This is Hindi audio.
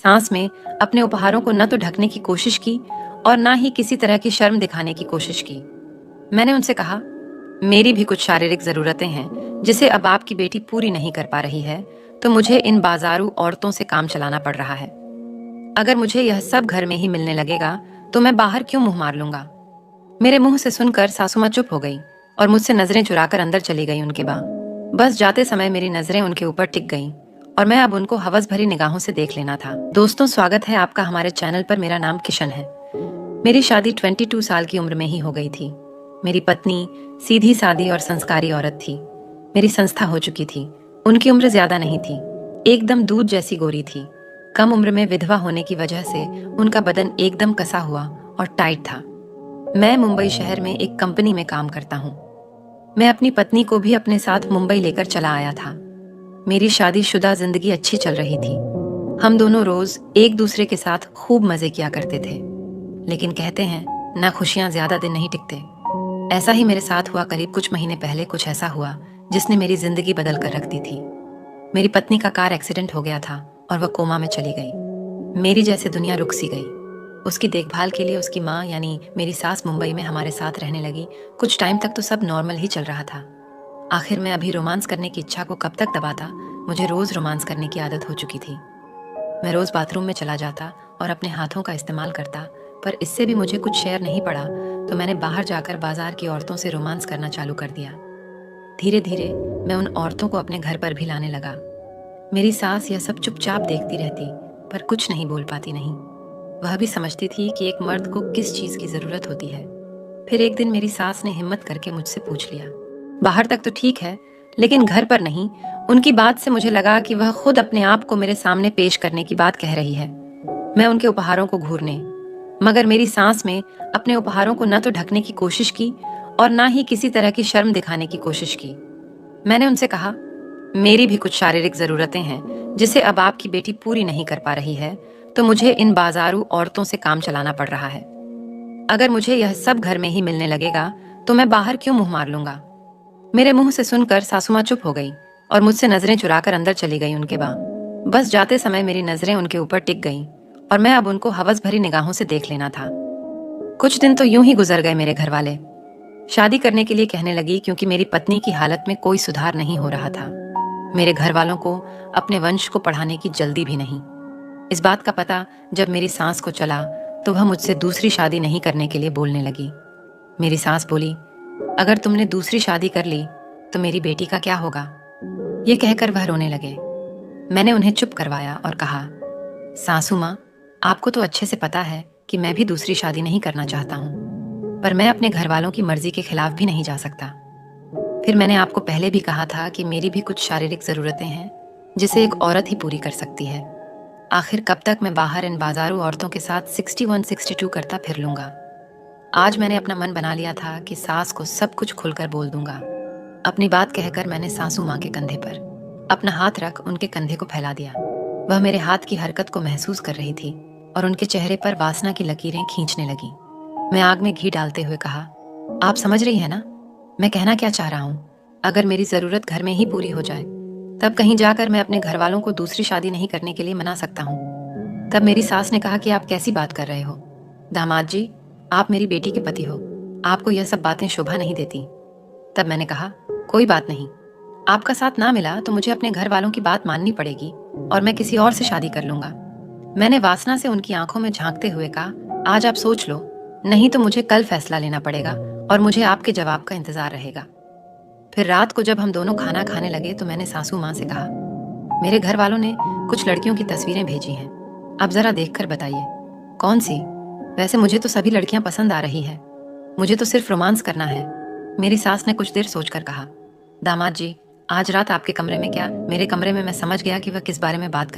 सांस में अपने उपहारों को न तो ढकने की कोशिश की और ना ही किसी तरह की शर्म दिखाने की कोशिश की। मैंने उनसे कहा, मेरी भी कुछ शारीरिक जरूरतें हैं जिसे अब आपकी बेटी पूरी नहीं कर पा रही है, तो मुझे इन बाजारू औरतों से काम चलाना पड़ रहा है। अगर मुझे यह सब घर में ही मिलने लगेगा तो मैं बाहर क्यों मुंह मार लूंगा। मेरे मुंह से सुनकर सासू माँ चुप हो गई और मुझसे नजरें चुराकर अंदर चली गई उनके बा। बस जाते समय मेरी नजरें उनके ऊपर टिक गईं और मैं अब उनको हवस भरी निगाहों से देख लेना था। दोस्तों, स्वागत है आपका हमारे चैनल पर। मेरा नाम किशन है। मेरी शादी 22 साल की उम्र में ही हो गई थी। मेरी पत्नी सीधी सादी और संस्कारी औरत थी। मेरी संस्था हो चुकी थी। उनकी उम्र ज्यादा नहीं थी, एकदम दूध जैसी गोरी थी। कम उम्र में विधवा होने की वजह से उनका बदन एकदम कसा हुआ और टाइट था। मैं मुंबई शहर में एक कंपनी में काम करता हूँ। मैं अपनी पत्नी को भी अपने साथ मुंबई लेकर चला आया था। मेरी शादीशुदा जिंदगी अच्छी चल रही थी। हम दोनों रोज एक दूसरे के साथ खूब मजे किया करते थे। लेकिन कहते हैं ना, खुशियां ज्यादा दिन नहीं टिकते। ऐसा ही मेरे साथ हुआ। करीब कुछ महीने पहले कुछ ऐसा हुआ जिसने मेरी जिंदगी बदल कर रख दी थी। मेरी पत्नी का कार एक्सीडेंट हो गया था और वह कोमा में चली गई। मेरी जैसे दुनिया रुक सी गई। उसकी देखभाल के लिए उसकी माँ यानी मेरी सास मुंबई में हमारे साथ रहने लगी। कुछ टाइम तक तो सब नॉर्मल ही चल रहा था। आखिर मैं अभी रोमांस करने की इच्छा को कब तक दबाता। मुझे रोज रोमांस करने की आदत हो चुकी थी। मैं रोज बाथरूम में चला जाता और अपने हाथों का इस्तेमाल करता, पर इससे भी मुझे कुछ शेयर नहीं पड़ा तो मैंने बाहर जाकर बाजार की औरतों से रोमांस करना चालू कर दिया। धीरे धीरे मैं उन औरतों को अपने घर पर भी लाने लगा। मेरी सास यह सब चुपचाप देखती रहती, पर कुछ नहीं बोल पाती नहीं। वह भी समझती थी कि एक मर्द को किस चीज की जरूरत होती है। फिर एक दिन मेरी सास ने हिम्मत करके मुझसे पूछ लिया। बाहर तक तो ठीक है, लेकिन घर पर नहीं। उनकी बात से मुझे लगा कि वह खुद अपने आप को मेरे सामने पेश करने की बात कह रही है। मैं उनके उपहारों को घूरने, मगर मेरी सांस में अपने उपहारों को न तो ढकने की कोशिश की और ना ही किसी तरह की शर्म दिखाने की कोशिश की। मैंने उनसे कहा, मेरी भी कुछ शारीरिक जरूरतें हैं जिसे अब आपकी बेटी पूरी नहीं कर पा रही है, तो मुझे इन बाजारू औरतों से काम चलाना पड़ रहा है। अगर मुझे यह सब घर में ही मिलने लगेगा तो मैं बाहर क्यों मुंह मार लूंगा। मेरे मुंह से सुनकर सासू माँ चुप हो गई और मुझसे नजरें चुराकर अंदर चली गई उनके बा। बस जाते समय मेरी नजरें उनके ऊपर टिक गईं और मैं अब उनको हवस भरी निगाहों से देख लेना था। कुछ दिन तो यूं ही गुजर गए। मेरे घर वाले शादी करने के लिए कहने लगी, क्योंकि मेरी पत्नी की हालत में कोई सुधार नहीं हो रहा था। मेरे घर वालों को अपने वंश को बढ़ाने की जल्दी भी नहीं। इस बात का पता जब मेरी सास को चला तो वह मुझसे दूसरी शादी नहीं करने के लिए बोलने लगी। मेरी सास बोली, अगर तुमने दूसरी शादी कर ली तो मेरी बेटी का क्या होगा। ये कहकर वह रोने लगे। मैंने उन्हें चुप करवाया और कहा, सासू माँ, आपको तो अच्छे से पता है कि मैं भी दूसरी शादी नहीं करना चाहता हूँ, पर मैं अपने घर वालों की मर्जी के खिलाफ भी नहीं जा सकता। फिर मैंने आपको पहले भी कहा था कि मेरी भी कुछ शारीरिक जरूरतें हैं जिसे एक औरत ही पूरी कर सकती है। आखिर कब तक मैं बाहर इन बाजारू औरतों के साथ 61-62 करता फिर लूंगा। आज मैंने अपना मन बना लिया था कि सास को सब कुछ खुलकर बोल दूंगा। अपनी बात कहकर मैंने सासू माँ के कंधे पर अपना हाथ रख उनके कंधे को फैला दिया। वह मेरे हाथ की हरकत को महसूस कर रही थी और उनके चेहरे पर वासना की लकीरें खींचने लगी। मैं आग में घी डालते हुए कहा, आप समझ रही है ना मैं कहना क्या चाह रहा हूँ। अगर मेरी जरूरत घर में ही पूरी हो जाए तब कहीं जाकर मैं अपने घर वालों को दूसरी शादी नहीं करने के लिए मना सकता हूँ। तब मेरी सास ने कहा कि आप कैसी बात कर रहे हो दामाद जी, आप मेरी बेटी के पति हो, आपको यह सब बातें शोभा नहीं देती। तब मैंने कहा, कोई बात नहीं, आपका साथ ना मिला तो मुझे अपने घर वालों की बात माननी पड़ेगी और मैं किसी और से शादी कर लूंगा। मैंने वासना से उनकी आंखों में झांकते हुए कहा, आज आप सोच लो, नहीं तो मुझे कल फैसला लेना पड़ेगा और मुझे आपके जवाब का इंतजार रहेगा। फिर रात को जब हम दोनों खाना खाने लगे तो मैंने सासू माँ से कहा, मेरे घर वालों ने कुछ लड़कियों की तस्वीरें भेजी हैं, आप जरा देखकर बताइए कौन सी। वैसे मुझे तो सभी लड़कियां पसंद आ रही है, मुझे तो सिर्फ रोमांस करना है। मेरी सास ने कुछ देर सोचकर कहा, दामाद जी, आज रात आपके कमरे में क्या मेरे कमरे में। मैं समझ गया कि वह किस बारे में बात कर